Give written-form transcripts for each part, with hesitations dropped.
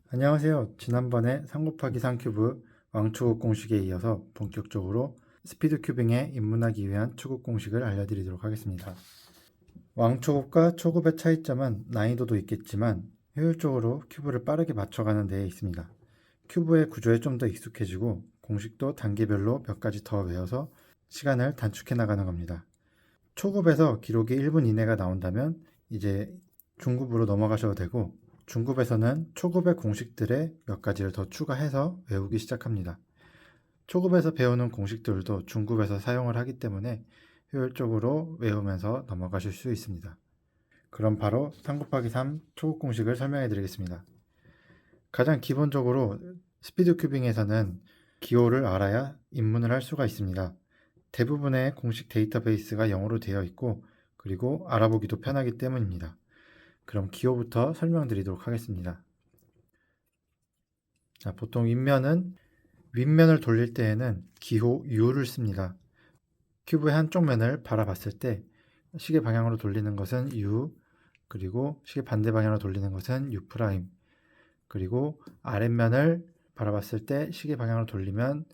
안녕하세요. 지난번에 3 곱하기 3 큐브 왕초급 공식에 이어서 본격적으로 스피드 큐빙에 입문하기 위한 초급 공식을 알려드리도록 하겠습니다. 왕초급과 초급의 차이점은 난이도도 있겠지만 효율적으로 큐브를 빠르게 맞춰가는 데에 있습니다. 큐브의 구조에 좀 더 익숙해지고 공식도 단계별로 몇 가지 더 외워서 시간을 단축해 나가는 겁니다. 초급에서 기록이 1분 이내가 나온다면 이제 중급으로 넘어가셔도 되고, 중급에서는 초급의 공식들에 몇 가지를 더 추가해서 외우기 시작합니다. 초급에서 배우는 공식들도 중급에서 사용을 하기 때문에 효율적으로 외우면서 넘어가실 수 있습니다. 그럼 바로 3 곱하기 3 초급 공식을 설명해 드리겠습니다. 가장 기본적으로 스피드 큐빙에서는 기호를 알아야 입문을 할 수가 있습니다. 대부분의 공식 데이터베이스가 영어로 되어 있고, 그리고 알아보기도 편하기 때문입니다. 그럼 기호부터 설명드리도록 하겠습니다. 보통 윗면을 돌릴 때에는 기호 U를 씁니다. 큐브의 한쪽 면을 바라봤을 때 시계 방향으로 돌리는 것은 U, 그리고 시계 반대 방향으로 돌리는 것은 U', 그리고 아랫면을 바라봤을 때 시계 방향으로 돌리면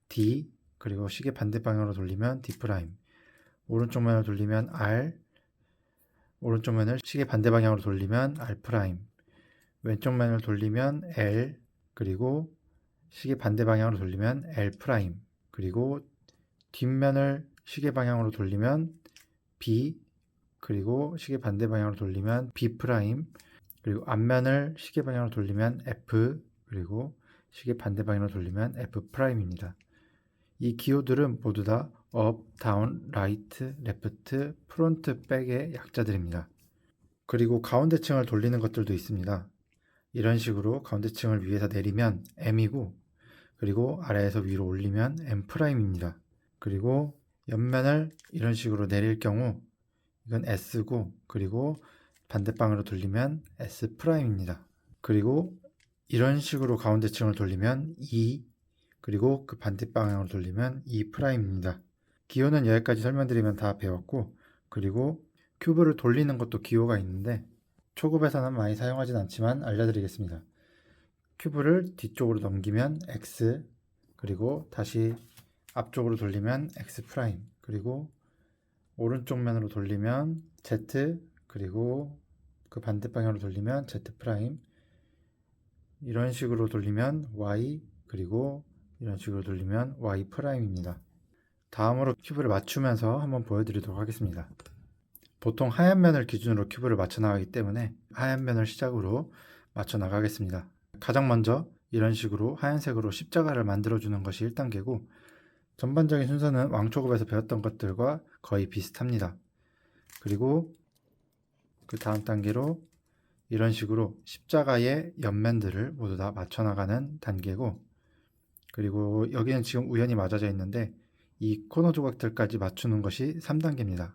D, 그리고 시계 반대 방향으로 돌리면 D', 오른쪽 면을 돌리면 R, 오른쪽 면을 시계 반대 방향으로 돌리면 R', 왼쪽 면을 돌리면 L, 그리고 시계 반대 방향으로 돌리면 L', 그리고 뒷면을 시계 방향으로 돌리면 B, 그리고 시계 반대 방향으로 돌리면 B', 그리고 앞면을 시계 방향으로 돌리면 F, 그리고 시계 반대 방향으로 돌리면 F'입니다. 이 기호들은 모두 다 업, 다운, 라이트, 레프트, 프론트, 백의 약자들입니다. 그리고 가운데층을 돌리는 것들도 있습니다. 이런 식으로 가운데층을 위에서 내리면 M이고, 그리고 아래에서 위로 올리면 M'입니다. 그리고 옆면을 이런 식으로 내릴 경우 이건 S고, 그리고 반대방으로 돌리면 S'입니다. 그리고 이런 식으로 가운데층을 돌리면 E, 그리고 그 반대 방향으로 돌리면 E'입니다. 기호는 여기까지 설명드리면 다 배웠고, 그리고 큐브를 돌리는 것도 기호가 있는데 초급에서는 많이 사용하진 않지만 알려드리겠습니다. 큐브를 뒤쪽으로 넘기면 X, 그리고 다시 앞쪽으로 돌리면 X', 그리고 오른쪽 면으로 돌리면 Z, 그리고 그 반대 방향으로 돌리면 Z', 이런 식으로 돌리면 Y, 그리고 이런 식으로 돌리면 Y'입니다. 다음으로 큐브를 맞추면서 한번 보여드리도록 하겠습니다. 보통 하얀 면을 기준으로 큐브를 맞춰 나가기 때문에 하얀 면을 시작으로 맞춰 나가겠습니다. 가장 먼저 이런 식으로 하얀색으로 십자가를 만들어주는 것이 1단계고, 전반적인 순서는 왕초급에서 배웠던 것들과 거의 비슷합니다. 그리고 그 다음 단계로 이런 식으로 십자가의 옆면들을 모두 다 맞춰 나가는 단계고, 그리고 여기는 지금 우연히 맞아져 있는데 이 코너 조각들까지 맞추는 것이 3단계입니다.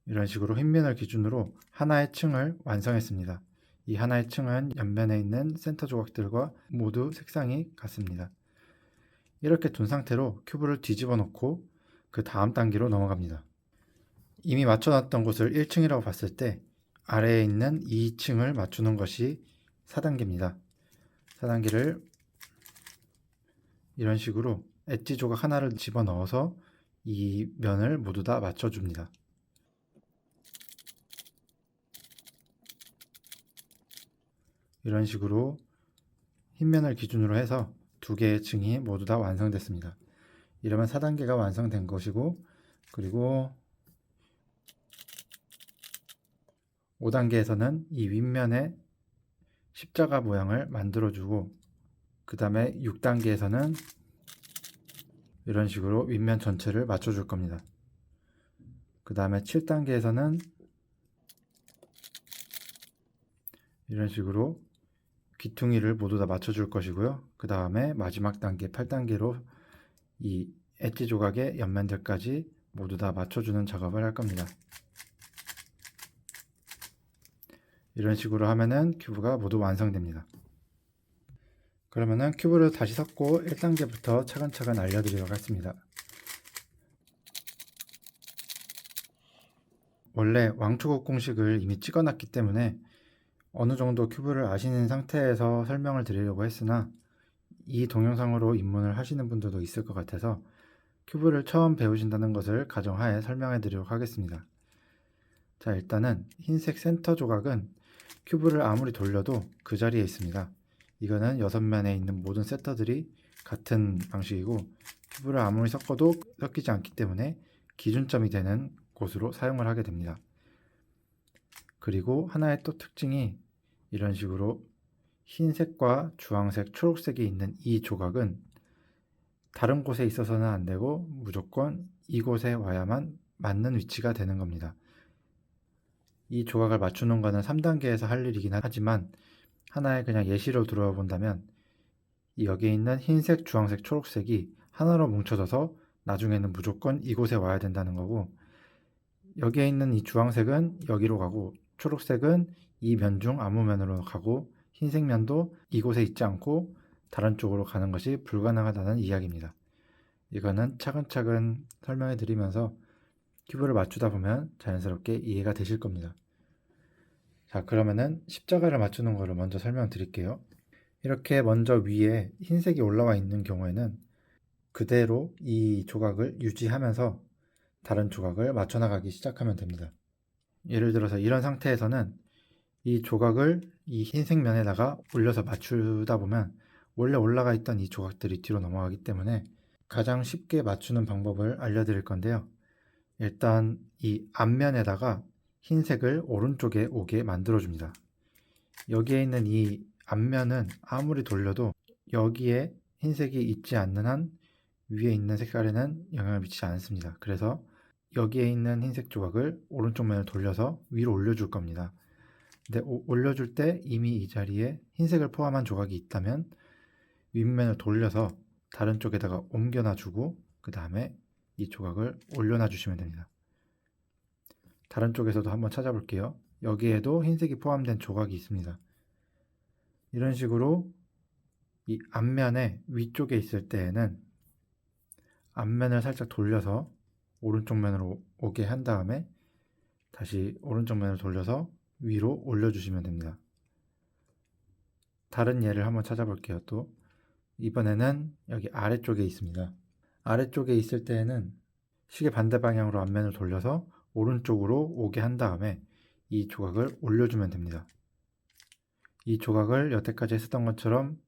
이런 식으로 윗면을 기준으로 하나의 층을 완성했습니다. 이 하나의 층은 옆면에 있는 센터 조각들과 모두 색상이 같습니다. 이렇게 둔 상태로 큐브를 뒤집어 놓고 그 다음 단계로 넘어갑니다. 이미 맞춰놨던 곳을 1층이라고 봤을 때 아래에 있는 2층을 맞추는 것이 4단계입니다. 4단계를 이런 식으로 엣지 조각 하나를 집어넣어서 이 면을 모두 다 맞춰줍니다. 이런 식으로 흰면을 기준으로 해서 두 개의 층이 모두 다 완성됐습니다. 이러면 4단계가 완성된 것이고, 그리고 5단계에서는 이 윗면에 십자가 모양을 만들어주고, 그 다음에 6단계에서는 이런 식으로 윗면 전체를 맞춰줄 겁니다. 그 다음에 7단계에서는 이런 식으로 귀퉁이를 모두 다 맞춰줄 것이고요. 그 다음에 마지막 단계 8단계로 이 엣지 조각의 옆면들까지 모두 다 맞춰주는 작업을 할 겁니다. 이런 식으로 하면은 큐브가 모두 완성됩니다. 그러면은 큐브를 다시 섞고 1단계부터 차근차근 알려드리도록 하겠습니다. 원래 왕초급 공식을 이미 찍어놨기 때문에 어느 정도 큐브를 아시는 상태에서 설명을 드리려고 했으나 이 동영상으로 입문을 하시는 분들도 있을 것 같아서 큐브를 처음 배우신다는 것을 가정하에 설명해 드리도록 하겠습니다. 자, 일단은 흰색 센터 조각은 큐브를 아무리 돌려도 그 자리에 있습니다. 이거는 6면에 있는 모든 세터들이 같은 방식이고 큐브를 아무리 섞어도 섞이지 않기 때문에 기준점이 되는 곳으로 사용을 하게 됩니다. 그리고 하나의 또 특징이 이런 식으로 흰색과 주황색, 초록색이 있는 이 조각은 다른 곳에 있어서는 안 되고 무조건 이곳에 와야만 맞는 위치가 되는 겁니다. 이 조각을 맞추는 거는 3단계에서 할 일이긴 하지만 하나의 그냥 예시로 들어와 본다면 여기에 있는 흰색, 주황색, 초록색이 하나로 뭉쳐져서 나중에는 무조건 이곳에 와야 된다는 거고, 여기에 있는 이 주황색은 여기로 가고 초록색은 이 면 중 아무 면으로 가고 흰색 면도 이곳에 있지 않고 다른 쪽으로 가는 것이 불가능하다는 이야기입니다. 이거는 차근차근 설명해 드리면서 큐브를 맞추다 보면 자연스럽게 이해가 되실 겁니다. 자, 그러면은 십자가를 맞추는 거를 먼저 설명드릴게요. 이렇게 먼저 위에 흰색이 올라와 있는 경우에는 그대로 이 조각을 유지하면서 다른 조각을 맞춰 나가기 시작하면 됩니다. 예를 들어서 이런 상태에서는 이 조각을 이 흰색 면에다가 올려서 맞추다 보면 원래 올라가 있던 이 조각들이 뒤로 넘어가기 때문에 가장 쉽게 맞추는 방법을 알려드릴 건데요. 일단 이 앞면에다가 흰색을 오른쪽에 오게 만들어줍니다. 여기에 있는 이 앞면은 아무리 돌려도 여기에 흰색이 있지 않는 한 위에 있는 색깔에는 영향을 미치지 않습니다. 그래서 여기에 있는 흰색 조각을 오른쪽 면을 돌려서 위로 올려줄 겁니다. 근데 올려줄 때 이미 이 자리에 흰색을 포함한 조각이 있다면 윗면을 돌려서 다른 쪽에다가 옮겨놔 주고 그 다음에 이 조각을 올려놔 주시면 됩니다. 다른 쪽에서도 한번 찾아볼게요. 여기에도 흰색이 포함된 조각이 있습니다. 이런 식으로 이 앞면에 위쪽에 있을 때에는 앞면을 살짝 돌려서 오른쪽 면으로 오게 한 다음에 다시 오른쪽 면을 돌려서 위로 올려주시면 됩니다. 다른 예를 한번 찾아볼게요. 또 이번에는 여기 아래쪽에 있습니다. 아래쪽에 있을 때에는 시계 반대 방향으로 앞면을 돌려서 오른쪽으로 오게 한 다음에 이 조각을 올려주면 됩니다. 이 조각을 여태까지 했었던 것처럼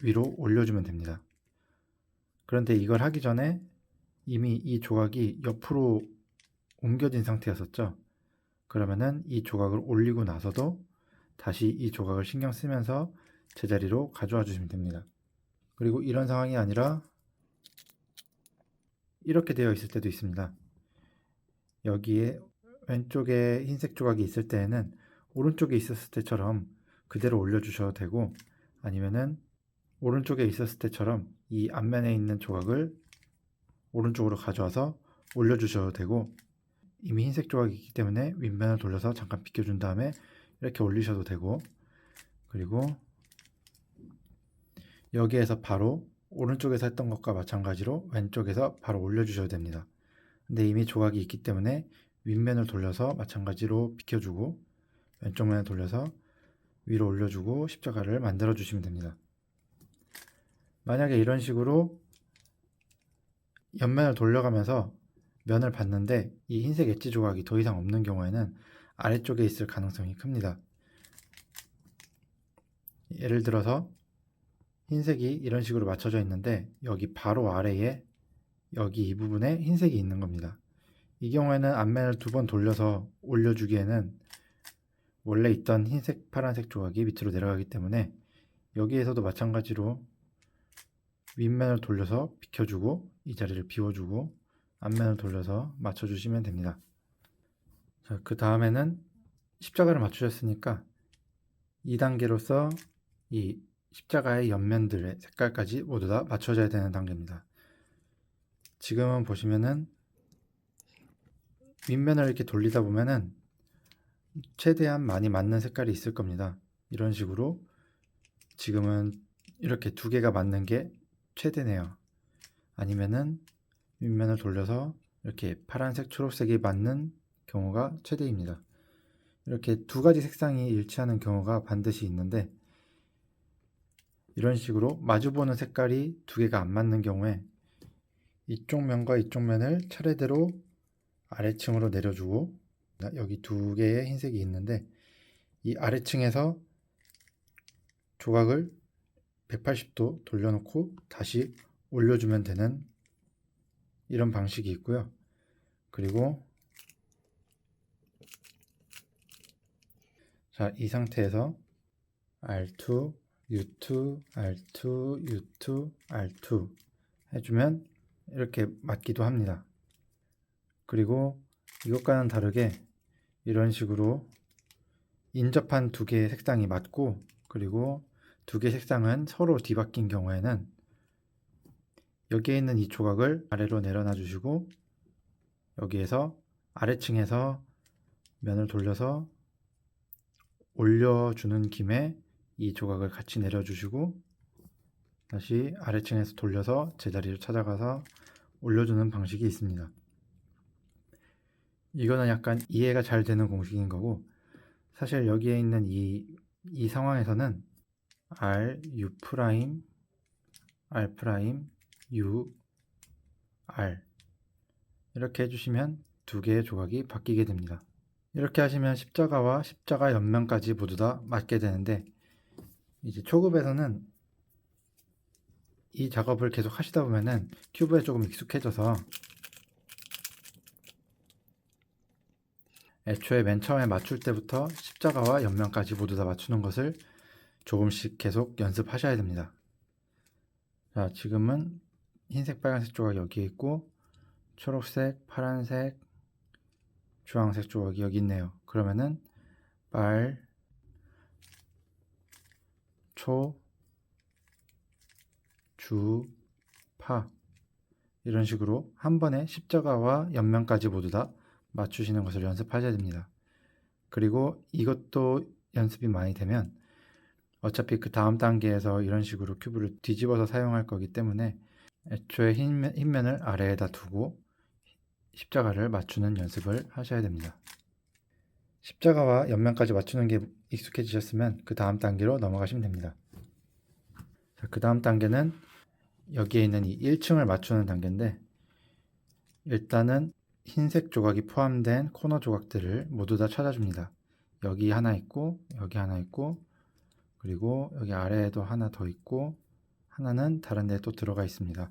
위로 올려주면 됩니다. 그런데 이걸 하기 전에 이미 이 조각이 옆으로 옮겨진 상태였었죠. 그러면은 이 조각을 올리고 나서도 다시 이 조각을 신경 쓰면서 제자리로 가져와 주시면 됩니다. 그리고 이런 상황이 아니라 이렇게 되어 있을 때도 있습니다. 여기에 왼쪽에 흰색 조각이 있을 때에는 오른쪽에 있었을 때처럼 그대로 올려주셔도 되고, 아니면은 오른쪽에 있었을 때처럼 이 앞면에 있는 조각을 오른쪽으로 가져와서 올려주셔도 되고, 이미 흰색 조각이 있기 때문에 윗면을 돌려서 잠깐 비껴준 다음에 이렇게 올리셔도 되고, 그리고 여기에서 바로 오른쪽에서 했던 것과 마찬가지로 왼쪽에서 바로 올려주셔도 됩니다. 근데 이미 조각이 있기 때문에 윗면을 돌려서 마찬가지로 비켜주고 왼쪽 면을 돌려서 위로 올려주고 십자가를 만들어 주시면 됩니다. 만약에 이런 식으로 옆면을 돌려가면서 면을 봤는데 이 흰색 엣지 조각이 더 이상 없는 경우에는 아래쪽에 있을 가능성이 큽니다. 예를 들어서 흰색이 이런 식으로 맞춰져 있는데 여기 바로 아래에 여기 이 부분에 흰색이 있는 겁니다. 이 경우에는 앞면을 2번 돌려서 올려주기에는 원래 있던 흰색, 파란색 조각이 밑으로 내려가기 때문에 여기에서도 마찬가지로 윗면을 돌려서 비켜주고 이 자리를 비워주고 앞면을 돌려서 맞춰주시면 됩니다. 자, 그 다음에는 십자가를 맞추셨으니까 2단계로서 이 십자가의 옆면들의 색깔까지 모두 다 맞춰져야 되는 단계입니다. 지금은 보시면은 윗면을 이렇게 돌리다 보면은 최대한 많이 맞는 색깔이 있을 겁니다. 이런 식으로 지금은 이렇게 2개가 맞는 게 최대네요. 아니면은 윗면을 돌려서 이렇게 파란색, 초록색이 맞는 경우가 최대입니다. 이렇게 두 가지 색상이 일치하는 경우가 반드시 있는데, 이런 식으로 마주보는 색깔이 두 개가 안 맞는 경우에 이쪽 면과 이쪽 면을 차례대로 아래층으로 내려주고, 여기 두 개의 흰색이 있는데 이 아래층에서 조각을 180도 돌려놓고 다시 올려주면 되는 이런 방식이 있고요. 그리고 자, 이 상태에서 R2, U2, R2, U2, R2 해주면 이렇게 맞기도 합니다. 그리고 이것과는 다르게 이런 식으로 인접한 두 개의 색상이 맞고, 그리고 두 개의 색상은 서로 뒤바뀐 경우에는 여기에 있는 이 조각을 아래로 내려놔 주시고, 여기에서 아래층에서 면을 돌려서 올려주는 김에 이 조각을 같이 내려주시고, 다시 아래층에서 돌려서 제자리를 찾아가서 올려주는 방식이 있습니다. 이거는 약간 이해가 잘 되는 공식인 거고, 사실 여기에 있는 이 상황에서는 R, U 프라임, R 프라임, U, R 이렇게 해주시면 두 개의 조각이 바뀌게 됩니다. 이렇게 하시면 십자가와 십자가 옆면까지 모두 다 맞게 되는데, 이제 초급에서는 이 작업을 계속 하시다 보면은 큐브에 조금 익숙해져서 애초에 맨 처음에 맞출 때부터 십자가와 옆면까지 모두 다 맞추는 것을 조금씩 계속 연습하셔야 됩니다. 자, 지금은 흰색, 빨간색 조각 여기 있고, 초록색, 파란색, 주황색 조각이 여기 있네요. 그러면은 빨, 초, 주, 파 이런 식으로 한 번에 십자가와 옆면까지 모두 다 맞추시는 것을 연습하셔야 됩니다. 그리고 이것도 연습이 많이 되면 어차피 그 다음 단계에서 이런 식으로 큐브를 뒤집어서 사용할 거기 때문에 애초에 흰 면을 아래에다 두고 십자가를 맞추는 연습을 하셔야 됩니다. 십자가와 옆면까지 맞추는 게 익숙해지셨으면 그 다음 단계로 넘어가시면 됩니다. 자, 그 다음 단계는 여기에 있는 이 1층을 맞추는 단계인데, 일단은 흰색 조각이 포함된 코너 조각들을 모두 다 찾아줍니다. 여기 하나 있고, 여기 하나 있고, 그리고 여기 아래에도 하나 더 있고, 하나는 다른 데 또 들어가 있습니다.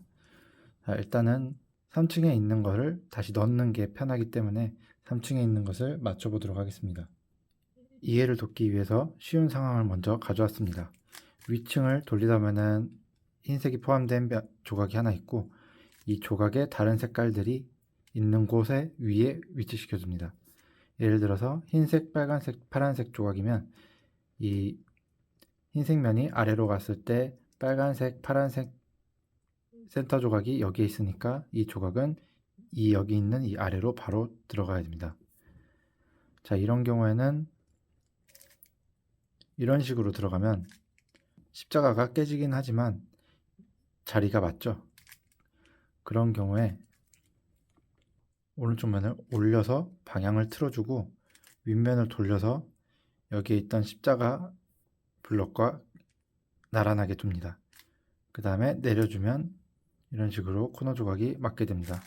자, 일단은 3층에 있는 것을 다시 넣는 게 편하기 때문에 3층에 있는 것을 맞춰 보도록 하겠습니다. 이해를 돕기 위해서 쉬운 상황을 먼저 가져왔습니다. 위층을 돌리다 보면은 흰색이 포함된 조각이 하나 있고, 이 조각에 다른 색깔들이 있는 곳에 위에 위치시켜 줍니다. 예를 들어서 흰색, 빨간색, 파란색 조각이면 이 흰색 면이 아래로 갔을 때 빨간색, 파란색 센터 조각이 여기에 있으니까 이 조각은 여기 있는 이 아래로 바로 들어가야 됩니다. 자, 이런 경우에는 이런 식으로 들어가면 십자가가 깨지긴 하지만 자리가 맞죠. 그런 경우에 오른쪽 면을 올려서 방향을 틀어주고 윗면을 돌려서 여기에 있던 십자가 블럭과 나란하게 둡니다. 그 다음에 내려주면 이런 식으로 코너 조각이 맞게 됩니다.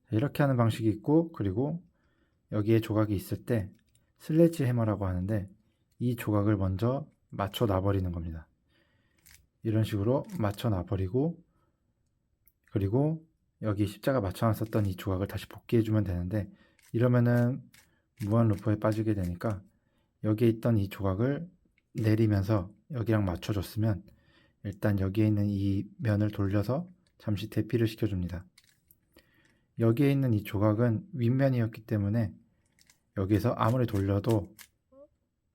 이렇게 하는 방식이 있고, 그리고 여기에 조각이 있을 때 슬래지 해머라고 하는데 이 조각을 먼저 맞춰 놔버리는 겁니다. 이런 식으로 맞춰 놔버리고, 그리고 여기 십자가 맞춰 놨었던 이 조각을 다시 복귀해 주면 되는데, 이러면은 무한 루프에 빠지게 되니까 여기에 있던 이 조각을 내리면서 여기랑 맞춰 줬으면 일단 여기에 있는 이 면을 돌려서 잠시 대피를 시켜줍니다. 여기에 있는 이 조각은 윗면이었기 때문에 여기에서 아무리 돌려도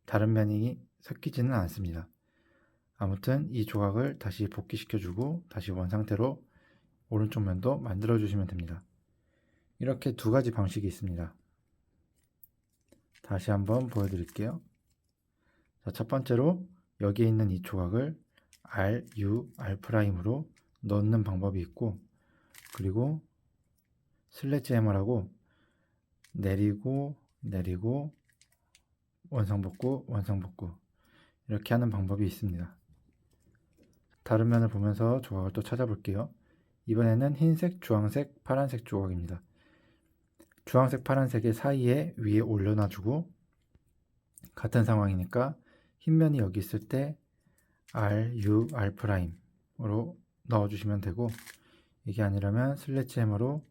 다른 면이 섞이지는 않습니다. 아무튼 이 조각을 다시 복귀시켜주고 다시 원상태로 오른쪽 면도 만들어주시면 됩니다. 이렇게 두 가지 방식이 있습니다. 다시 한번 보여드릴게요. 자, 첫 번째로 여기에 있는 이 조각을 R, U, R'으로 넣는 방법이 있고, 그리고 슬래지 해머라고 내리고 원상복구 이렇게 하는 방법이 있습니다. 다른 면을 보면서 조각을 또 찾아볼게요. 이번에는 흰색, 주황색, 파란색 조각입니다. 주황색, 파란색의 사이에 위에 올려놔주고, 같은 상황이니까 흰 면이 여기 있을 때 R, U, R'으로 넣어주시면 되고, 이게 아니라면 슬래지 해머로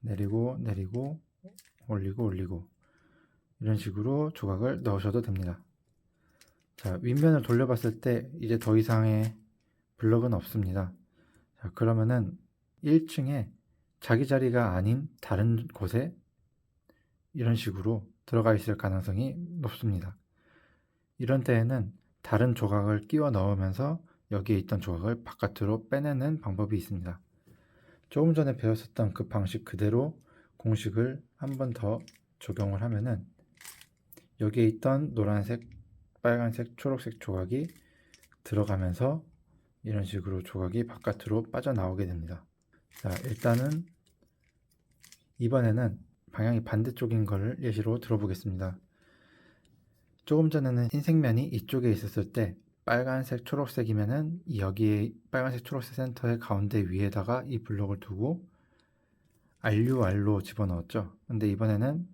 내리고 올리고 이런 식으로 조각을 넣으셔도 됩니다. 자, 윗면을 돌려봤을 때 이제 더 이상의 블럭은 없습니다. 자, 그러면은 1층에 자기 자리가 아닌 다른 곳에 이런 식으로 들어가 있을 가능성이 높습니다. 이런 때에는 다른 조각을 끼워 넣으면서 여기에 있던 조각을 바깥으로 빼내는 방법이 있습니다. 조금 전에 배웠었던 그 방식 그대로 공식을 한 번 더 적용을 하면은 여기에 있던 노란색, 빨간색, 초록색 조각이 들어가면서 이런 식으로 조각이 바깥으로 빠져나오게 됩니다. 자, 일단은 이번에는 방향이 반대쪽인 것을 예시로 들어보겠습니다. 조금 전에는 흰색면이 이쪽에 있었을 때 빨간색, 초록색이면은 여기에 빨간색, 초록색 센터의 가운데 위에다가 이 블록을 두고 RUR로 집어넣었죠. 근데 이번에는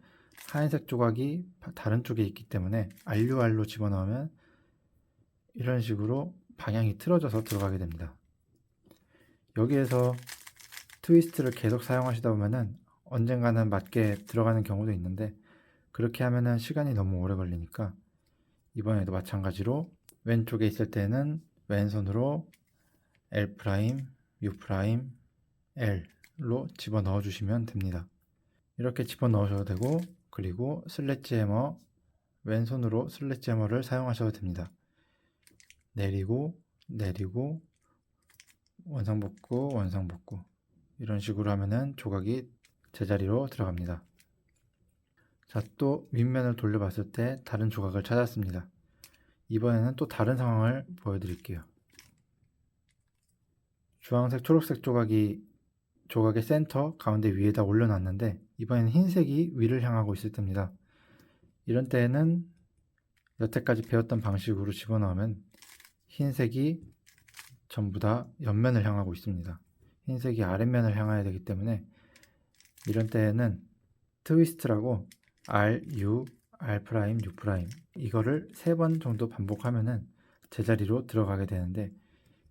하얀색 조각이 다른 쪽에 있기 때문에 RUR로 집어넣으면 이런 식으로 방향이 틀어져서 들어가게 됩니다. 여기에서 트위스트를 계속 사용하시다 보면은 언젠가는 맞게 들어가는 경우도 있는데, 그렇게 하면은 시간이 너무 오래 걸리니까 이번에도 마찬가지로 왼쪽에 있을 때는 왼손으로 L', U', L로 집어넣어 주시면 됩니다. 이렇게 집어넣으셔도 되고, 그리고 슬래지 해머, 왼손으로 슬래지 해머를 사용하셔도 됩니다. 내리고 원상복구 이런 식으로 하면은 조각이 제자리로 들어갑니다. 자, 또 윗면을 돌려봤을 때 다른 조각을 찾았습니다. 이번에는 또 다른 상황을 보여드릴게요. 주황색, 초록색 조각의 센터 가운데 위에다 올려놨는데 이번에는 흰색이 위를 향하고 있을 때입니다. 이런 때에는 여태까지 배웠던 방식으로 집어넣으면 흰색이 전부 다 옆면을 향하고 있습니다. 흰색이 아랫면을 향해야 되기 때문에 이런 때에는 트위스트라고 R, U, U' 이거를 3번 정도 반복하면은 제자리로 들어가게 되는데,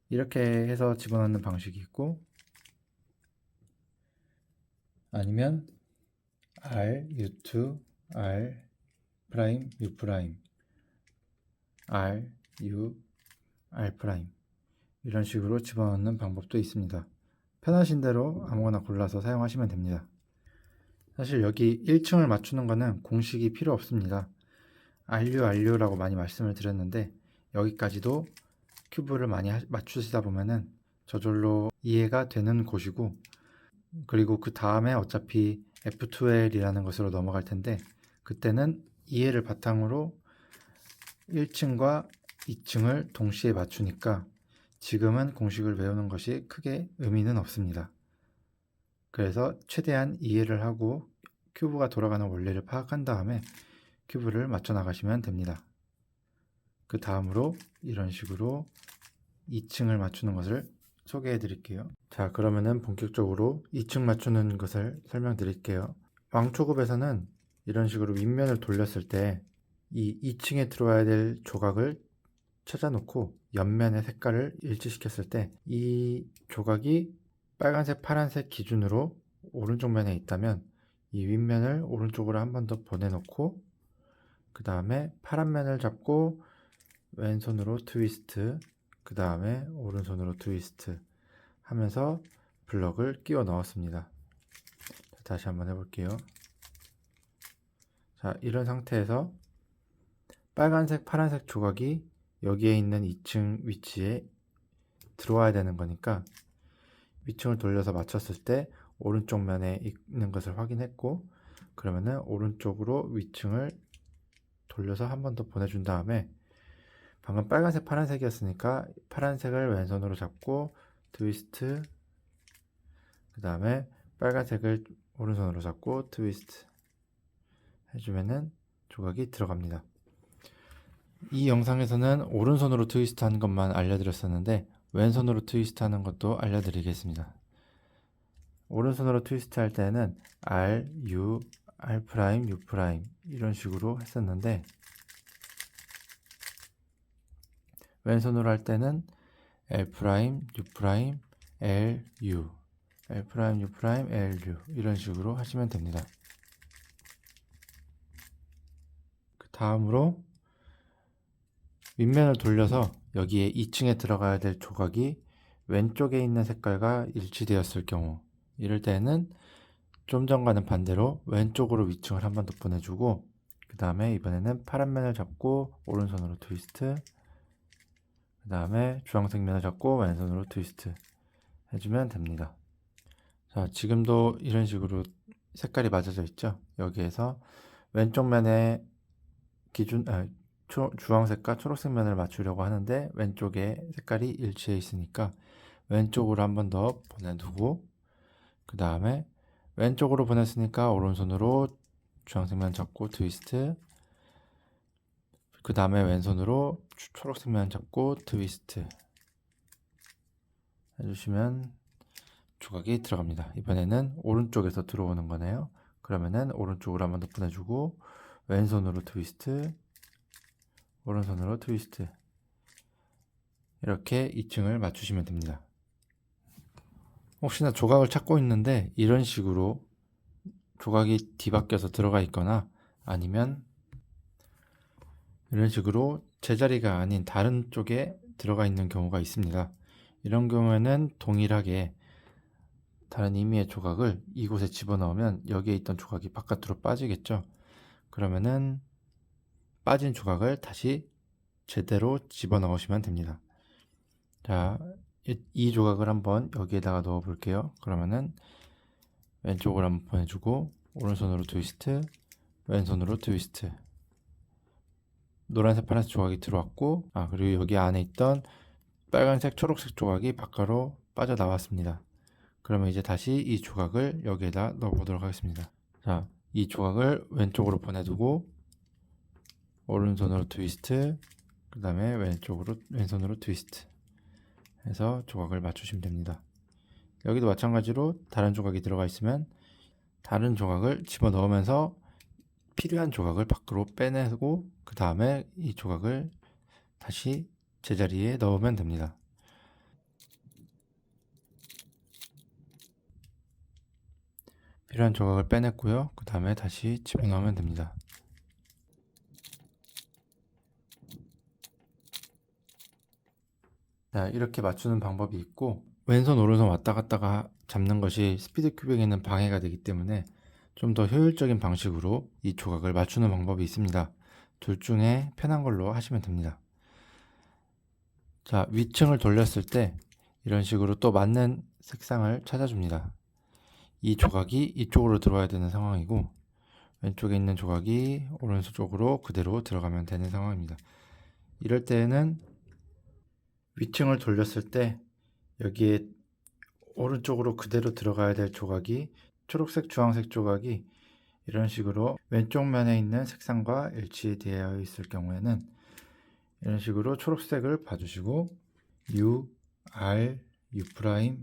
이렇게 해서 집어넣는 방식이 있고, 아니면 R, U2, R', U', R, U, R' 이런 식으로 집어넣는 방법도 있습니다. 편하신 대로 아무거나 골라서 사용하시면 됩니다. 사실 여기 1층을 맞추는 거는 공식이 필요 없습니다. RU라고 많이 말씀을 드렸는데, 여기까지도 큐브를 많이 맞추시다 보면은 저절로 이해가 되는 곳이고, 그리고 그 다음에 어차피 F2L이라는 것으로 넘어갈 텐데, 그때는 이해를 바탕으로 1층과 2층을 동시에 맞추니까 지금은 공식을 외우는 것이 크게 의미는 없습니다. 그래서 최대한 이해를 하고 큐브가 돌아가는 원리를 파악한 다음에 큐브를 맞춰 나가시면 됩니다. 그 다음으로 이런 식으로 2층을 맞추는 것을 소개해 드릴게요. 자, 그러면은 본격적으로 2층 맞추는 것을 설명드릴게요. 왕초급에서는 이런 식으로 윗면을 돌렸을 때 이 2층에 들어와야 될 조각을 찾아놓고 옆면의 색깔을 일치시켰을 때 이 조각이 빨간색, 파란색 기준으로 오른쪽 면에 있다면 이 윗면을 오른쪽으로 한 번 더 보내놓고, 그 다음에 파란 면을 잡고 왼손으로 트위스트, 그 다음에 오른손으로 트위스트 하면서 블럭을 끼워 넣었습니다. 다시 한번 해볼게요. 자, 이런 상태에서 빨간색, 파란색 조각이 여기에 있는 2층 위치에 들어와야 되는 거니까 위층을 돌려서 맞췄을 때 오른쪽 면에 있는 것을 확인했고, 그러면은 오른쪽으로 위층을 돌려서 한 번 더 보내준 다음에 방금 빨간색, 파란색이었으니까 파란색을 왼손으로 잡고 트위스트, 그 다음에 빨간색을 오른손으로 잡고 트위스트 해주면은 조각이 들어갑니다. 이 영상에서는 오른손으로 트위스트 하는 것만 알려드렸었는데 왼손으로 트위스트 하는 것도 알려드리겠습니다. 오른손으로 트위스트 할 때는 R, U, R', U' 이런 식으로 했었는데 왼손으로 할 때는 L', U', L, U, L', U', L, U 이런 식으로 하시면 됩니다. 그 다음으로 윗면을 돌려서 여기에 2층에 들어가야 될 조각이 왼쪽에 있는 색깔과 일치되었을 경우 이럴 때는 좀 전과는 반대로 왼쪽으로 위층을 한 번 더 보내주고 그 다음에 이번에는 파란 면을 잡고 오른손으로 트위스트 그 다음에 주황색 면을 잡고 왼손으로 트위스트 해주면 됩니다. 자, 지금도 이런 식으로 색깔이 맞아져 있죠. 여기에서 왼쪽 면에 주황색과 초록색 면을 맞추려고 하는데 왼쪽에 색깔이 일치해 있으니까 왼쪽으로 한 번 더 보내두고 그 다음에 왼쪽으로 보냈으니까 오른손으로 주황색 면 잡고 트위스트 그 다음에 왼손으로 초록색 면 잡고 트위스트 해주시면 조각이 들어갑니다. 이번에는 오른쪽에서 들어오는 거네요. 그러면은 오른쪽으로 한 번 더 보내주고 왼손으로 트위스트 오른손으로 트위스트 이렇게 2층을 맞추시면 됩니다. 혹시나 조각을 찾고 있는데 이런 식으로 조각이 뒤바뀌어서 들어가 있거나 아니면 이런 식으로 제자리가 아닌 다른 쪽에 들어가 있는 경우가 있습니다. 이런 경우에는 동일하게 다른 의미의 조각을 이곳에 집어넣으면 여기에 있던 조각이 바깥으로 빠지겠죠. 그러면은 빠진 조각을 다시 제대로 집어넣으시면 됩니다. 자, 이 조각을 한번 여기에다가 넣어 볼게요. 그러면은 왼쪽으로 한번 보내주고 오른손으로 트위스트 왼손으로 트위스트 노란색 파란색 조각이 들어왔고 그리고 여기 안에 있던 빨간색 초록색 조각이 바깥으로 빠져나왔습니다. 그러면 이제 다시 이 조각을 여기에다 넣어 보도록 하겠습니다. 자, 이 조각을 왼쪽으로 보내두고 오른손으로 트위스트 그 다음에 왼손으로 트위스트 해서 조각을 맞추시면 됩니다. 여기도 마찬가지로 다른 조각이 들어가 있으면 다른 조각을 집어넣으면서 필요한 조각을 밖으로 빼내고 그 다음에 이 조각을 다시 제자리에 넣으면 됩니다. 필요한 조각을 빼냈고요. 그 다음에 다시 집어넣으면 됩니다. 자, 이렇게 맞추는 방법이 있고 왼손 오른손 왔다 갔다가 잡는 것이 스피드 큐빅에는 방해가 되기 때문에 좀 더 효율적인 방식으로 이 조각을 맞추는 방법이 있습니다. 둘 중에 편한 걸로 하시면 됩니다. 자, 위층을 돌렸을 때 이런 식으로 또 맞는 색상을 찾아줍니다. 이 조각이 이쪽으로 들어와야 되는 상황이고 왼쪽에 있는 조각이 오른손 쪽으로 그대로 들어가면 되는 상황입니다. 이럴 때에는 위층을 돌렸을 때 여기에 오른쪽으로 그대로 들어가야 될 조각이 초록색 주황색 조각이 이런 식으로 왼쪽 면에 있는 색상과 일치되어 있을 경우에는 이런 식으로 초록색을 봐주시고 U, R, U', R',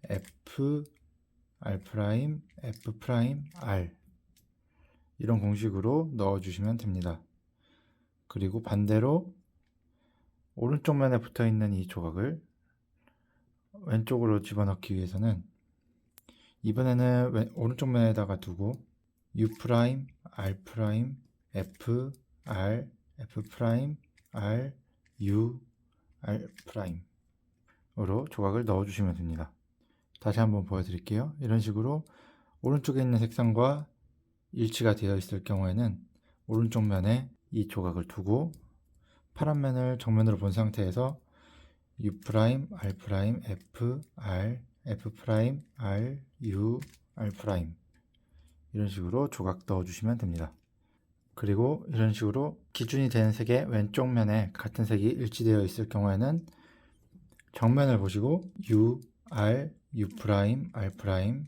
F, R', F', R 이런 공식으로 넣어주시면 됩니다. 그리고 반대로 오른쪽 면에 붙어 있는 이 조각을 왼쪽으로 집어넣기 위해서는 이번에는 오른쪽 면에다가 두고 U', R', F, R, F', R, U, R'으로 조각을 넣어주시면 됩니다. 다시 한번 보여드릴게요. 이런 식으로 오른쪽에 있는 색상과 일치가 되어 있을 경우에는 오른쪽 면에 이 조각을 두고 파란 면을 정면으로 본 상태에서 U', R', F, R, F', R, U, R' 이런 식으로 조각 넣어주시면 됩니다. 그리고 이런 식으로 기준이 되는 색의 왼쪽 면에 같은 색이 일치되어 있을 경우에는 정면을 보시고 U, R, U', R',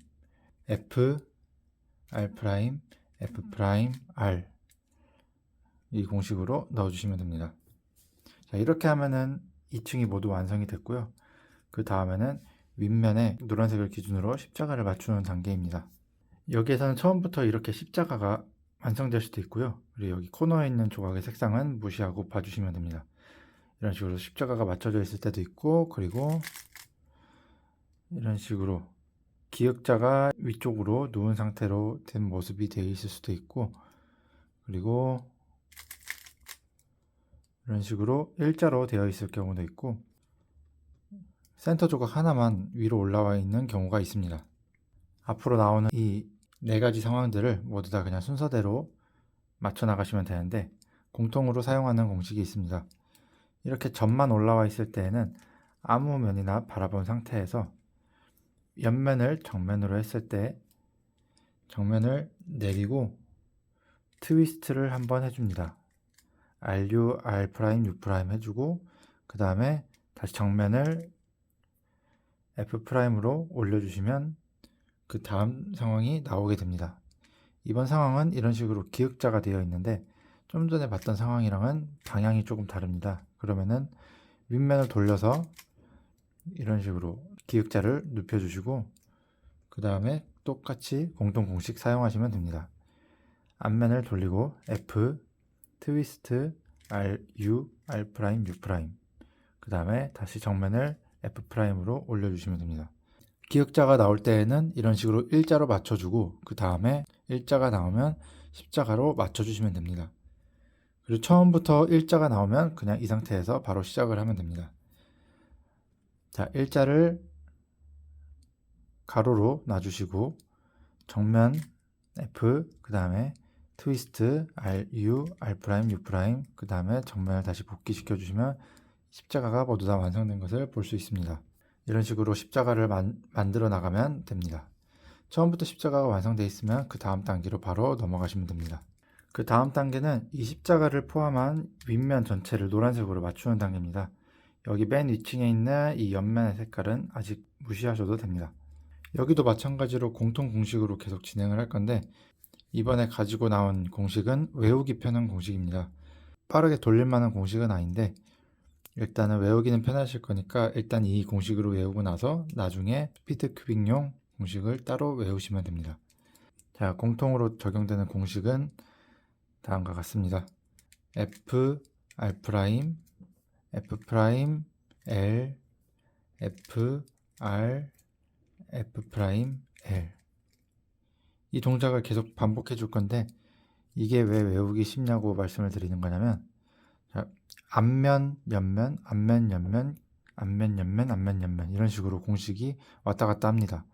F, R 프라임, F 프라임, R 이 공식으로 넣어주시면 됩니다. 자, 이렇게 하면은 2층이 모두 완성이 됐고요. 그 다음에는 윗면에 노란색을 기준으로 십자가를 맞추는 단계입니다. 여기에서는 처음부터 이렇게 십자가가 완성될 수도 있고요. 그리고 여기 코너에 있는 조각의 색상은 무시하고 봐주시면 됩니다. 이런 식으로 십자가가 맞춰져 있을 때도 있고, 그리고 이런 식으로 기역자가 위쪽으로 누운 상태로 된 모습이 되어 있을 수도 있고, 그리고 이런 식으로 일자로 되어 있을 경우도 있고, 센터 조각 하나만 위로 올라와 있는 경우가 있습니다. 앞으로 나오는 이 네 가지 상황들을 모두 다 그냥 순서대로 맞춰 나가시면 되는데, 공통으로 사용하는 공식이 있습니다. 이렇게 점만 올라와 있을 때에는 아무 면이나 바라본 상태에서 옆면을 정면으로 했을 때 정면을 내리고 트위스트를 한번 해줍니다. RU, R', U' 해주고, 그 다음에 다시 정면을 F'으로 올려주시면 그 다음 상황이 나오게 됩니다. 이번 상황은 이런 식으로 기역자가 되어 있는데, 좀 전에 봤던 상황이랑은 방향이 조금 다릅니다. 그러면은 윗면을 돌려서 이런 식으로 기역자를 눕혀주시고, 그 다음에 똑같이 공통 공식 사용하시면 됩니다. 앞면을 돌리고 F, 트위스트, R, U, R', U'. 그 다음에 다시 정면을 F'으로 올려주시면 됩니다. 기역자가 나올 때에는 이런 식으로 일자로 맞춰주고, 그 다음에 일자가 나오면 십자가로 맞춰주시면 됩니다. 그리고 처음부터 일자가 나오면 그냥 이 상태에서 바로 시작을 하면 됩니다. 자, 일자를 가로로 놔주시고, 정면 F, 그 다음에 트위스트, R, U, R', U'. 그 다음에 정면을 다시 복귀시켜 주시면 십자가가 모두 다 완성된 것을 볼 수 있습니다. 이런 식으로 십자가를 만들어 나가면 됩니다. 처음부터 십자가가 완성되어 있으면 그 다음 단계로 바로 넘어가시면 됩니다. 그 다음 단계는 이 십자가를 포함한 윗면 전체를 노란색으로 맞추는 단계입니다. 여기 맨 위층에 있는 이 옆면의 색깔은 아직 무시하셔도 됩니다. 여기도 마찬가지로 공통 공식으로 계속 진행을 할 건데, 이번에 가지고 나온 공식은 외우기 편한 공식입니다. 빠르게 돌릴 만한 공식은 아닌데, 일단은 외우기는 편하실 거니까 일단 이 공식으로 외우고 나서 나중에 스피드 큐빅용 공식을 따로 외우시면 됩니다. 자, 공통으로 적용되는 공식은 다음과 같습니다. F, R', F', L, F, R, F', L. 이 동작을 계속 반복해 줄 건데, 이게 왜 외우기 쉽냐고 말씀을 드리는 거냐면, 자, 앞면, 옆면, 앞면, 옆면, 앞면, 옆면, 앞면, 옆면 이런 식으로 공식이 왔다 갔다 합니다.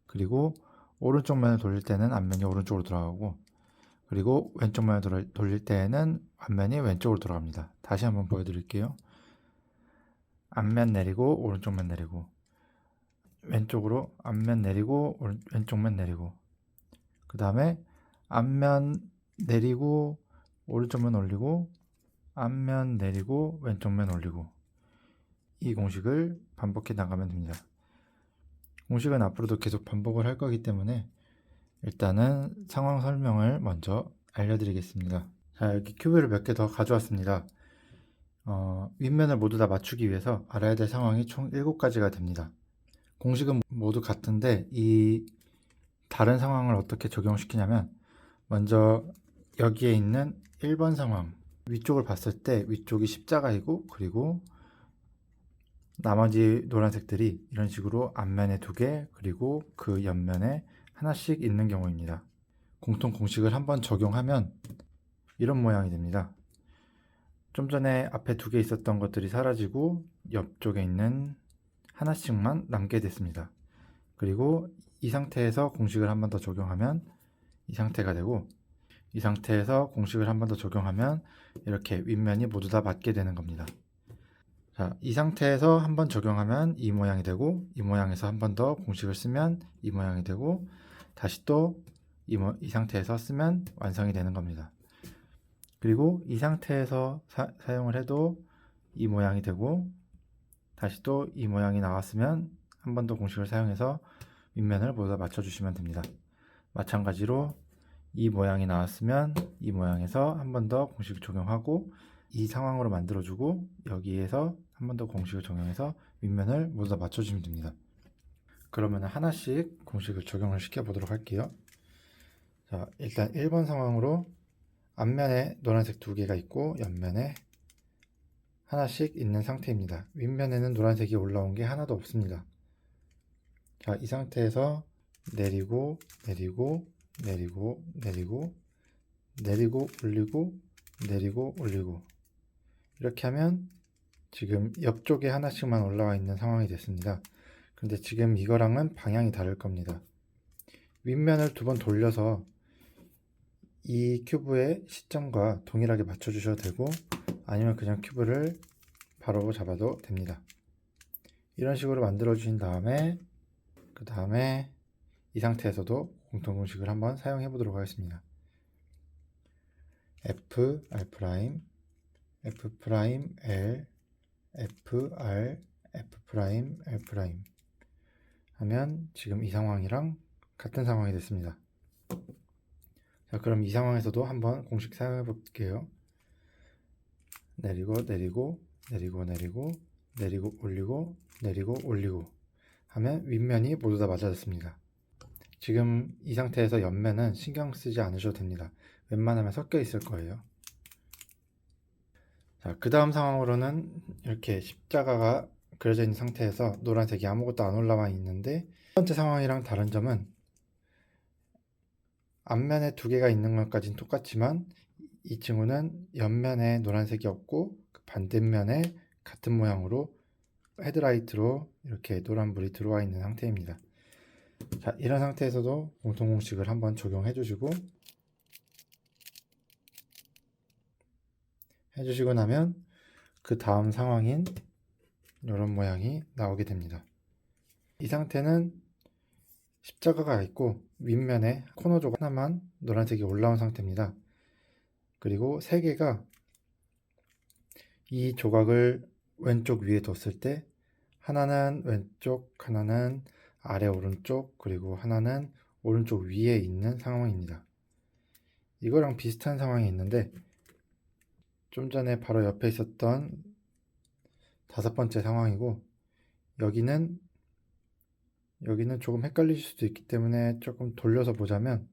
그리고 오른쪽 면을 돌릴 때는 앞면이 오른쪽으로 돌아가고, 그리고 왼쪽 면을 돌릴 때에는 앞면이 왼쪽으로 돌아갑니다. 다시 한번 보여드릴게요. 앞면 내리고 오른쪽 면 내리고, 왼쪽으로 앞면 내리고 왼쪽 면 내리고, 그 다음에 앞면 내리고 오른쪽 면 올리고, 앞면 내리고 왼쪽 면 올리고, 이 공식을 반복해 나가면 됩니다. 공식은 앞으로도 계속 반복을 할 거기 때문에 일단은 상황 설명을 먼저 알려드리겠습니다. 자, 여기 큐브를 몇 개 더 가져왔습니다. 윗면을 모두 다 맞추기 위해서 알아야 될 상황이 총 7가지가 됩니다. 공식은 모두 같은데 이 다른 상황을 어떻게 적용시키냐면, 먼저 여기에 있는 1번 상황, 위쪽을 봤을 때 위쪽이 십자가이고, 그리고 나머지 노란색들이 이런 식으로 앞면에 2개, 그리고 그 옆면에 하나씩 있는 경우입니다. 공통 공식을 한번 적용하면 이런 모양이 됩니다. 좀 전에 앞에 2개 있었던 것들이 사라지고 옆쪽에 있는 하나씩만 남게 됐습니다. 그리고 이 상태에서 공식을 한 번 더 적용하면 이 상태가 되고, 이 상태에서 공식을 한 번 더 적용하면 이렇게 윗면이 모두 다 맞게 되는 겁니다. 자, 이 상태에서 한 번 적용하면 이 모양이 되고, 이 모양에서 한 번 더 공식을 쓰면 이 모양이 되고, 다시 또 이 상태에서 쓰면 완성이 되는 겁니다. 그리고 이 상태에서 사용을 해도 이 모양이 되고, 다시 또 이 모양이 나왔으면 한 번 더 공식을 사용해서 윗면을 모두 다 맞춰주시면 됩니다. 마찬가지로 이 모양이 나왔으면 이 모양에서 한 번 더 공식을 적용하고 이 상황으로 만들어주고 여기에서 한 번 더 공식을 적용해서 윗면을 모두 다 맞춰주시면 됩니다. 그러면 하나씩 공식을 적용을 시켜 보도록 할게요. 자, 일단 1번 상황으로 앞면에 노란색 2개가 있고 옆면에 하나씩 있는 상태입니다. 윗면에는 노란색이 올라온 게 하나도 없습니다. 자, 이 상태에서 내리고 내리고 내리고 내리고 내리고 올리고 내리고 올리고 이렇게 하면 지금 옆쪽에 하나씩만 올라와 있는 상황이 됐습니다. 근데 지금 이거랑은 방향이 다를 겁니다. 윗면을 2번 돌려서 이 큐브의 시점과 동일하게 맞춰주셔도 되고 아니면 그냥 큐브를 바로 잡아도 됩니다. 이런 식으로 만들어 주신 다음에 그 다음에 이 상태에서도 공통공식을 한번 사용해 보도록 하겠습니다. F, R', F', L, FR, F', L' 하면 지금 이 상황이랑 같은 상황이 됐습니다. 자, 그럼 이 상황에서도 한번 공식 사용해 볼게요. 내리고 내리고 내리고 내리고 내리고 올리고 내리고 올리고 하면 윗면이 모두 다 맞아졌습니다. 지금 이 상태에서 옆면은 신경 쓰지 않으셔도 됩니다. 웬만하면 섞여 있을 거예요. 자, 그 다음 상황으로는 이렇게 십자가가 그려져 있는 상태에서 노란색이 아무것도 안 올라와 있는데 첫 번째 상황이랑 다른 점은 앞면에 2개가 있는 것까지는 똑같지만 이 친구는 옆면에 노란색이 없고 반대면에 같은 모양으로 헤드라이트로 이렇게 노란불이 들어와 있는 상태입니다. 자, 이런 상태에서도 공통공식을 한번 적용해 주시고 해주시고 나면 그 다음 상황인 이런 모양이 나오게 됩니다. 이 상태는 십자가가 있고 윗면에 코너 조각 하나만 노란색이 올라온 상태입니다. 그리고 3개가 이 조각을 왼쪽 위에 뒀을 때 하나는 왼쪽, 하나는 아래 오른쪽, 그리고 하나는 오른쪽 위에 있는 상황입니다. 이거랑 비슷한 상황이 있는데 좀 전에 바로 옆에 있었던 5번째 상황이고 여기는 조금 헷갈리실 수도 있기 때문에 조금 돌려서 보자면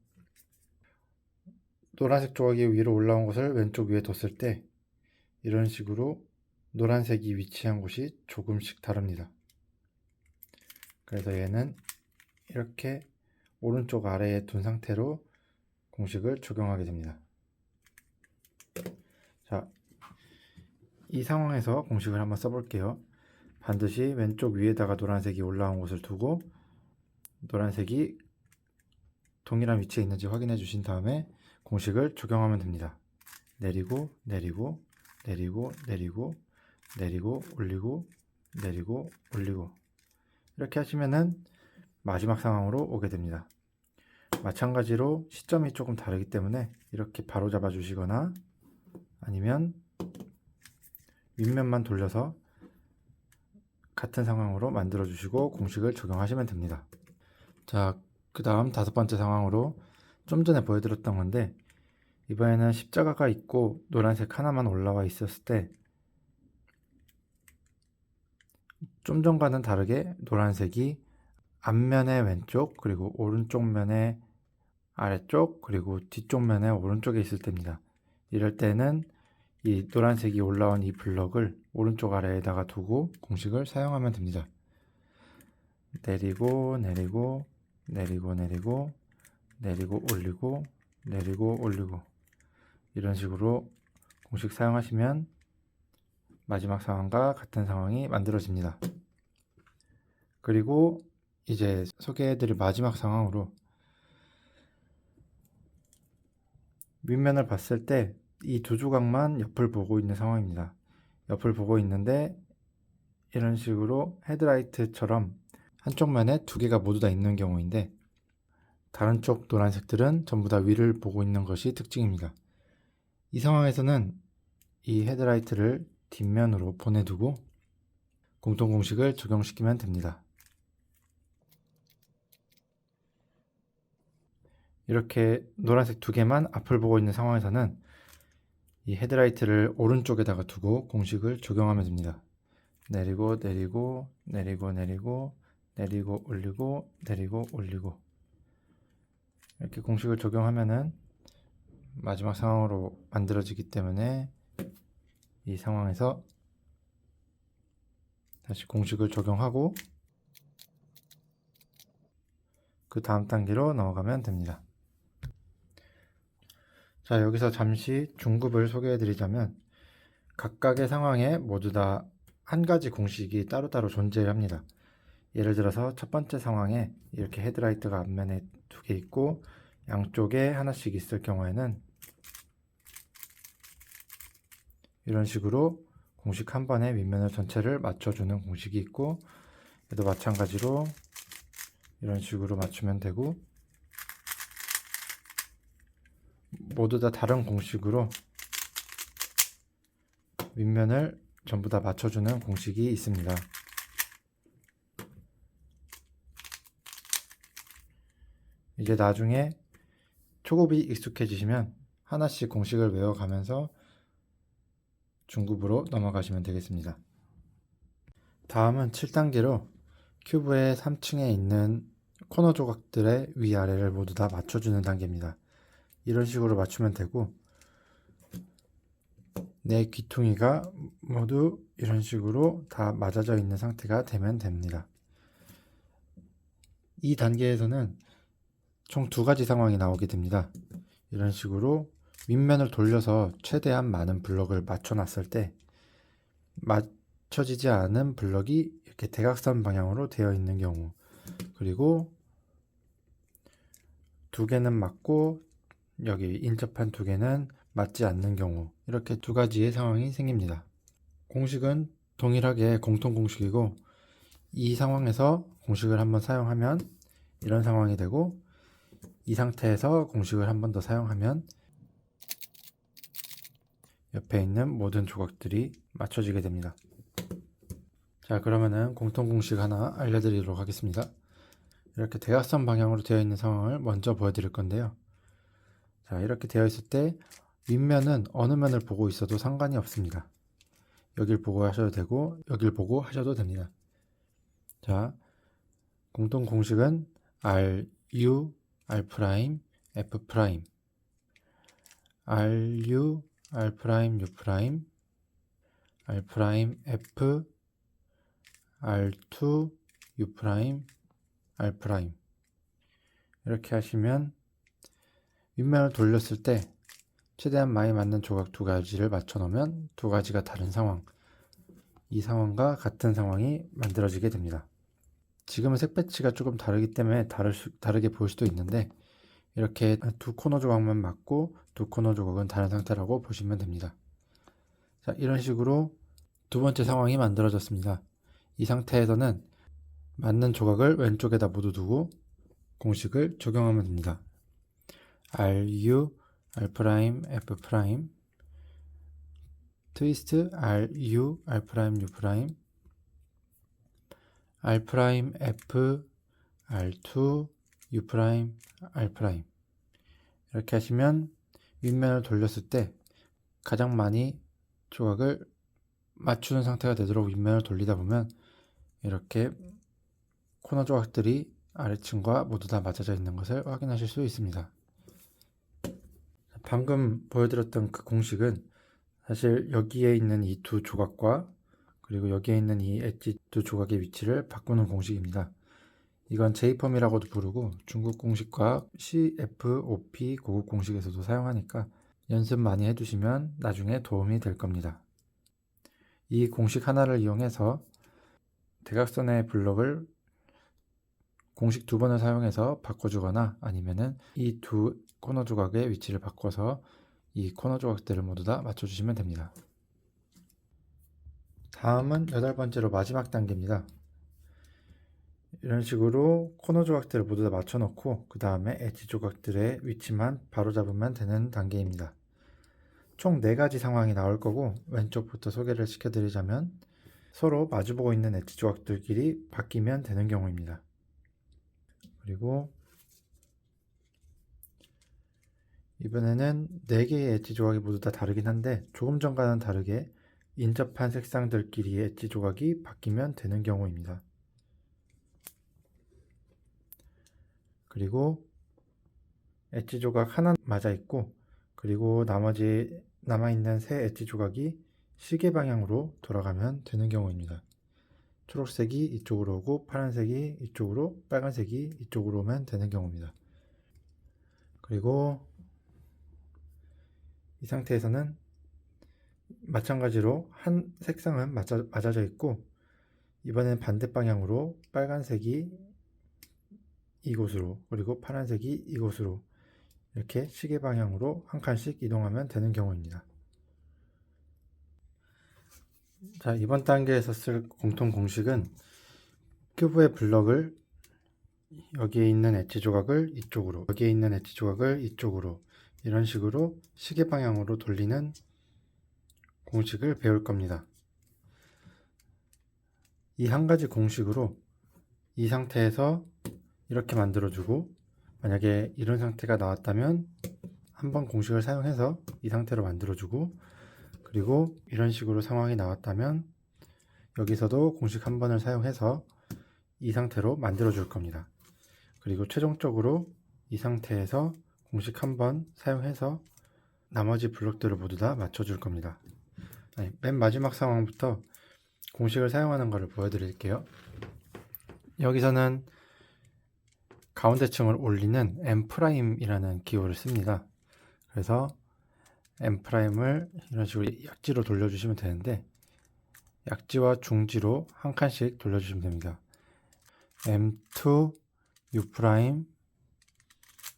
노란색 조각이 위로 올라온 것을 왼쪽 위에 뒀을 때 이런 식으로 노란색이 위치한 곳이 조금씩 다릅니다. 그래서 얘는 이렇게 오른쪽 아래에 둔 상태로 공식을 적용하게 됩니다. 자, 이 상황에서 공식을 한번 써볼게요. 반드시 왼쪽 위에다가 노란색이 올라온 곳을 두고 노란색이 동일한 위치에 있는지 확인해 주신 다음에 공식을 적용하면 됩니다. 내리고 내리고 내리고 내리고 내리고 올리고 내리고 올리고 이렇게 하시면은 마지막 상황으로 오게 됩니다. 마찬가지로 시점이 조금 다르기 때문에 이렇게 바로 잡아 주시거나 아니면 윗면만 돌려서 같은 상황으로 만들어 주시고 공식을 적용하시면 됩니다. 자, 그 다음 5번째 상황으로 좀 전에 보여드렸던 건데 이번에는 십자가가 있고 노란색 하나만 올라와 있었을 때 좀 전과는 다르게 노란색이 앞면의 왼쪽 그리고 오른쪽 면의 아래쪽 그리고 뒤쪽 면의 오른쪽에 있을 때입니다. 이럴 때는 이 노란색이 올라온 이 블럭을 오른쪽 아래에다가 두고 공식을 사용하면 됩니다. 내리고 내리고 내리고 내리고 내리고 올리고 내리고 올리고 이런 식으로 공식 사용하시면 마지막 상황과 같은 상황이 만들어집니다. 그리고 이제 소개해드릴 마지막 상황으로 윗면을 봤을 때 이 2조각만 옆을 보고 있는 상황입니다. 옆을 보고 있는데 이런 식으로 헤드라이트처럼 한쪽 면에 2개가 모두 다 있는 경우인데 다른 쪽 노란색들은 전부 다 위를 보고 있는 것이 특징입니다. 이 상황에서는 이 헤드라이트를 뒷면으로 보내두고 공통공식을 적용시키면 됩니다. 이렇게 노란색 두 개만 앞을 보고 있는 상황에서는 이 헤드라이트를 오른쪽에다가 두고 공식을 적용하면 됩니다. 내리고 내리고 내리고 내리고 내리고 올리고 내리고 올리고 이렇게 공식을 적용하면은 마지막 상황으로 만들어지기 때문에 이 상황에서 다시 공식을 적용하고 그 다음 단계로 넘어가면 됩니다. 자, 여기서 잠시 중급을 소개해 드리자면 각각의 상황에 모두 다 한 가지 공식이 따로따로 존재합니다. 예를 들어서 첫 번째 상황에 이렇게 헤드라이트가 앞면에 두 개 있고 양쪽에 하나씩 있을 경우에는 이런 식으로 공식 한 번에 윗면을 전체를 맞춰주는 공식이 있고, 얘도 마찬가지로 이런 식으로 맞추면 되고, 모두 다 다른 공식으로 윗면을 전부 다 맞춰주는 공식이 있습니다. 이제 나중에 초급이 익숙해지시면 하나씩 공식을 외워가면서 중급으로 넘어가시면 되겠습니다. 다음은 7단계로 큐브의 3층에 있는 코너 조각들의 위아래를 모두 다 맞춰주는 단계입니다. 이런 식으로 맞추면 되고, 내 귀퉁이가 모두 이런 식으로 다 맞아져 있는 상태가 되면 됩니다. 이 단계에서는 총 두 가지 상황이 나오게 됩니다. 이런 식으로 윗면을 돌려서 최대한 많은 블럭을 맞춰 놨을 때 맞춰지지 않은 블럭이 이렇게 대각선 방향으로 되어 있는 경우, 그리고 두 개는 맞고 여기 인접한 두 개는 맞지 않는 경우, 이렇게 두 가지의 상황이 생깁니다. 공식은 동일하게 공통 공식이고, 이 상황에서 공식을 한번 사용하면 이런 상황이 되고, 이 상태에서 공식을 한 번 더 사용하면 옆에 있는 모든 조각들이 맞춰지게 됩니다. 자, 그러면은 공통 공식 하나 알려드리도록 하겠습니다. 이렇게 대각선 방향으로 되어 있는 상황을 먼저 보여드릴 건데요. 자, 이렇게 되어 있을 때 윗면은 어느 면을 보고 있어도 상관이 없습니다. 여길 보고 하셔도 되고 여길 보고 하셔도 됩니다. 자, 공통 공식은 R, U, R', F', R, U, R', U', R', F, R2, U', R'. 이렇게 하시면 윗면을 돌렸을 때 최대한 많이 맞는 조각 두 가지를 맞춰 놓으면 두 가지가 다른 상황, 이 상황과 같은 상황이 만들어지게 됩니다. 지금은 색 배치가 조금 다르기 때문에 다르게 보일 수도 있는데, 이렇게 두 코너 조각만 맞고 두 코너 조각은 다른 상태라고 보시면 됩니다. 자, 이런 식으로 두 번째 상황이 만들어졌습니다. 이 상태에서는 맞는 조각을 왼쪽에다 모두 두고 공식을 적용하면 됩니다. R, U, R', F', 트위스트 R, U, R', U', R', F, R2, U', R'. 이렇게 하시면 윗면을 돌렸을 때 가장 많이 조각을 맞추는 상태가 되도록 윗면을 돌리다 보면 이렇게 코너 조각들이 아래층과 모두 다 맞아져 있는 것을 확인하실 수 있습니다. 방금 보여드렸던 그 공식은 사실 여기에 있는 이 두 조각과 그리고 여기에 있는 이 엣지 두 조각의 위치를 바꾸는 공식입니다. 이건 J펌이라고도 부르고 중국 공식과 CFOP 고급 공식에서도 사용하니까 연습 많이 해두시면 나중에 도움이 될 겁니다. 이 공식 하나를 이용해서 대각선의 블럭을 공식 두 번을 사용해서 바꿔주거나 아니면은 이 두 코너 조각의 위치를 바꿔서 이 코너 조각들을 모두 다 맞춰주시면 됩니다. 다음은 8번째로 마지막 단계입니다. 이런 식으로 코너 조각들을 모두 다 맞춰 놓고 그 다음에 엣지 조각들의 위치만 바로 잡으면 되는 단계입니다. 총 4가지 상황이 나올 거고, 왼쪽부터 소개를 시켜드리자면 서로 마주보고 있는 엣지 조각들끼리 바뀌면 되는 경우입니다. 그리고 이번에는 4개의 엣지 조각이 모두 다 다르긴 한데 조금 전과는 다르게 인접한 색상들끼리의 엣지 조각이 바뀌면 되는 경우입니다. 그리고 엣지 조각 하나 맞아 있고, 그리고 나머지 남아있는 새 엣지 조각이 시계 방향으로 돌아가면 되는 경우입니다. 초록색이 이쪽으로 오고 파란색이 이쪽으로, 빨간색이 이쪽으로 오면 되는 경우입니다. 그리고 이 상태에서는 마찬가지로 한 색상은 맞아져 있고, 이번엔 반대 방향으로 빨간색이 이곳으로, 그리고 파란색이 이곳으로 이렇게 시계 방향으로 한 칸씩 이동하면 되는 경우입니다. 자, 이번 단계에서 쓸 공통 공식은 큐브의 블럭을 여기에 있는 엣지 조각을 이쪽으로, 여기에 있는 엣지 조각을 이쪽으로, 이런 식으로 시계 방향으로 돌리는 공식을 배울 겁니다. 이 한 가지 공식으로 이 상태에서 이렇게 만들어주고, 만약에 이런 상태가 나왔다면 한번 공식을 사용해서 이 상태로 만들어주고, 그리고 이런 식으로 상황이 나왔다면 여기서도 공식 한 번을 사용해서 이 상태로 만들어 줄 겁니다. 그리고 최종적으로 이 상태에서 공식 한 번 사용해서 나머지 블록들을 모두 다 맞춰 줄 겁니다. 맨 마지막 상황부터 공식을 사용하는 것을 보여드릴게요. 여기서는 가운데층을 올리는 M'이라는 기호를 씁니다. 그래서 M'을 이런 식으로 약지로 돌려주시면 되는데, 약지와 중지로 한 칸씩 돌려주시면 됩니다. M2, U',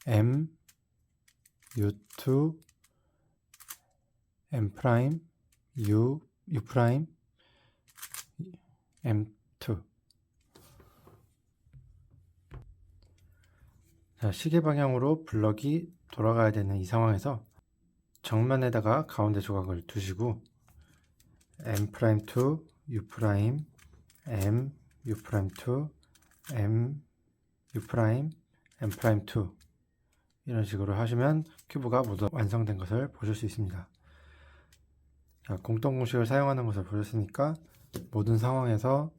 M, U2, M', U, U', M2. 자, 시계 방향으로 블럭이 돌아가야 되는 이 상황에서 정면에다가 가운데 조각을 두시고 M'2, U', M, U'2, M, U', M'2 이런 식으로 하시면 큐브가 모두 완성된 것을 보실 수 있습니다. 자, 공통 공식을 사용하는 것을 보셨으니까 모든 상황에서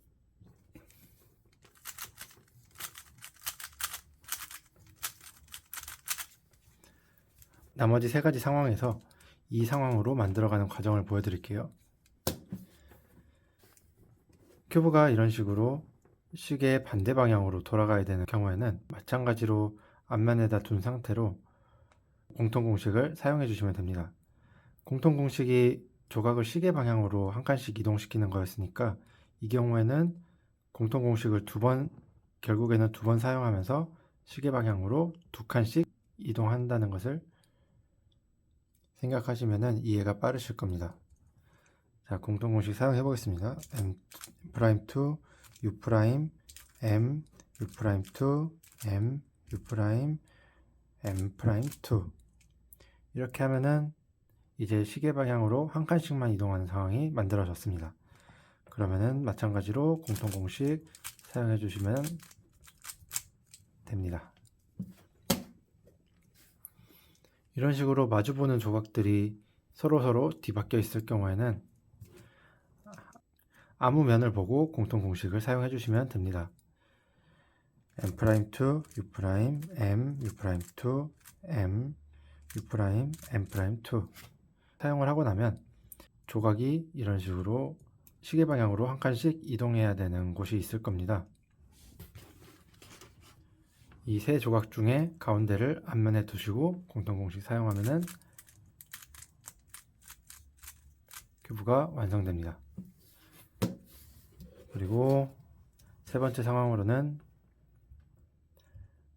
나머지 세 가지 상황에서 이 상황으로 만들어가는 과정을 보여드릴게요. 큐브가 이런 식으로 시계의 반대 방향으로 돌아가야 되는 경우에는 마찬가지로 앞면에다 둔 상태로 공통 공식을 사용해 주시면 됩니다. 공통 공식이 조각을 시계 방향으로 한 칸씩 이동시키는 거였으니까 이 경우에는 공통 공식을 결국에는 두 번 사용하면서 시계 방향으로 두 칸씩 이동한다는 것을 생각하시면 이해가 빠르실 겁니다. 자, 공통 공식 사용해 보겠습니다. M'2, U', M, U'2, M, U', M'2 이렇게 하면은 이제 시계 방향으로 한 칸씩만 이동하는 상황이 만들어졌습니다. 그러면은 마찬가지로 공통 공식 사용해 주시면 됩니다. 이런 식으로 마주보는 조각들이 서로 뒤바뀌어 있을 경우에는 아무 면을 보고 공통 공식을 사용해 주시면 됩니다. M'2, U', M, U'2, M, U', M'2 사용을 하고 나면 조각이 이런 식으로 시계 방향으로 한 칸씩 이동해야 되는 곳이 있을 겁니다. 이 세 조각 중에 가운데를 앞면에 두시고 공통 공식 사용하면은 큐브가 완성됩니다. 그리고 세 번째 상황으로는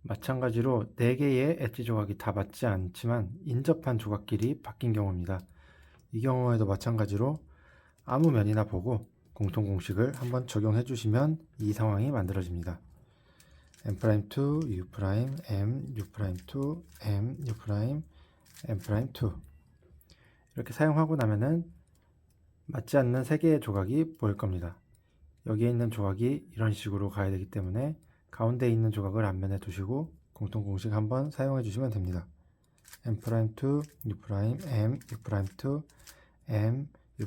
마찬가지로 4개의 엣지 조각이 다 맞지 않지만 인접한 조각끼리 바뀐 경우입니다. 이 경우에도 마찬가지로 아무 면이나 보고 공통 공식을 한번 적용해 주시면 이 상황이 만들어집니다. M'2, U', M, U'2, M, U', M'2 이렇게 사용하고 나면은 맞지 않는 3개의 조각이 보일 겁니다. 여기에 있는 조각이 이런 식으로 가야 되기 때문에 가운데 있는 조각을 앞면에 두시고 공통 공식 한번 사용해 주시면 됩니다. M'2, U', M, U'2, M, U',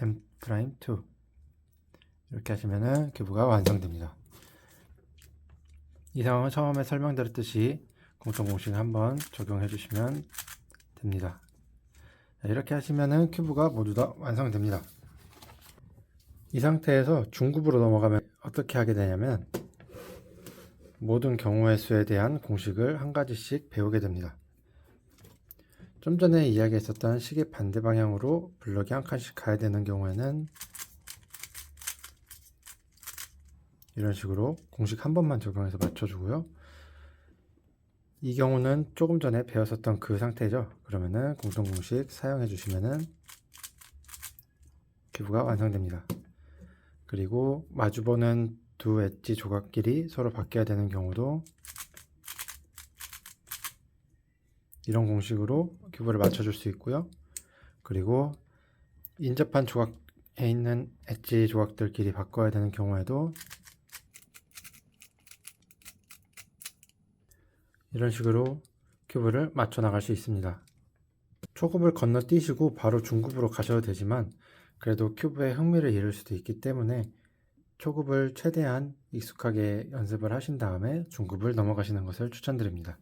M'2 이렇게 하시면은 큐브가 완성됩니다. 이 상황은 처음에 설명드렸듯이 공통공식을 한번 적용해 주시면 됩니다. 이렇게 하시면은 큐브가 모두 다 완성됩니다. 이 상태에서 중급으로 넘어가면 어떻게 하게 되냐면 모든 경우의 수에 대한 공식을 한 가지씩 배우게 됩니다. 좀 전에 이야기했었던 시계 반대 방향으로 블럭이 한 칸씩 가야 되는 경우에는 이런 식으로 공식 한 번만 적용해서 맞춰주고요. 이 경우는 조금 전에 배웠었던 그 상태죠. 그러면은 공통공식 사용해 주시면은 큐브가 완성됩니다. 그리고 마주보는 두 엣지 조각끼리 서로 바뀌어야 되는 경우도 이런 공식으로 큐브를 맞춰줄 수 있고요. 그리고 인접한 조각에 있는 엣지 조각들끼리 바꿔야 되는 경우에도 이런 식으로 큐브를 맞춰 나갈 수 있습니다. 초급을 건너뛰시고 바로 중급으로 가셔도 되지만 그래도 큐브에 흥미를 잃을 수도 있기 때문에 초급을 최대한 익숙하게 연습을 하신 다음에 중급을 넘어가시는 것을 추천드립니다.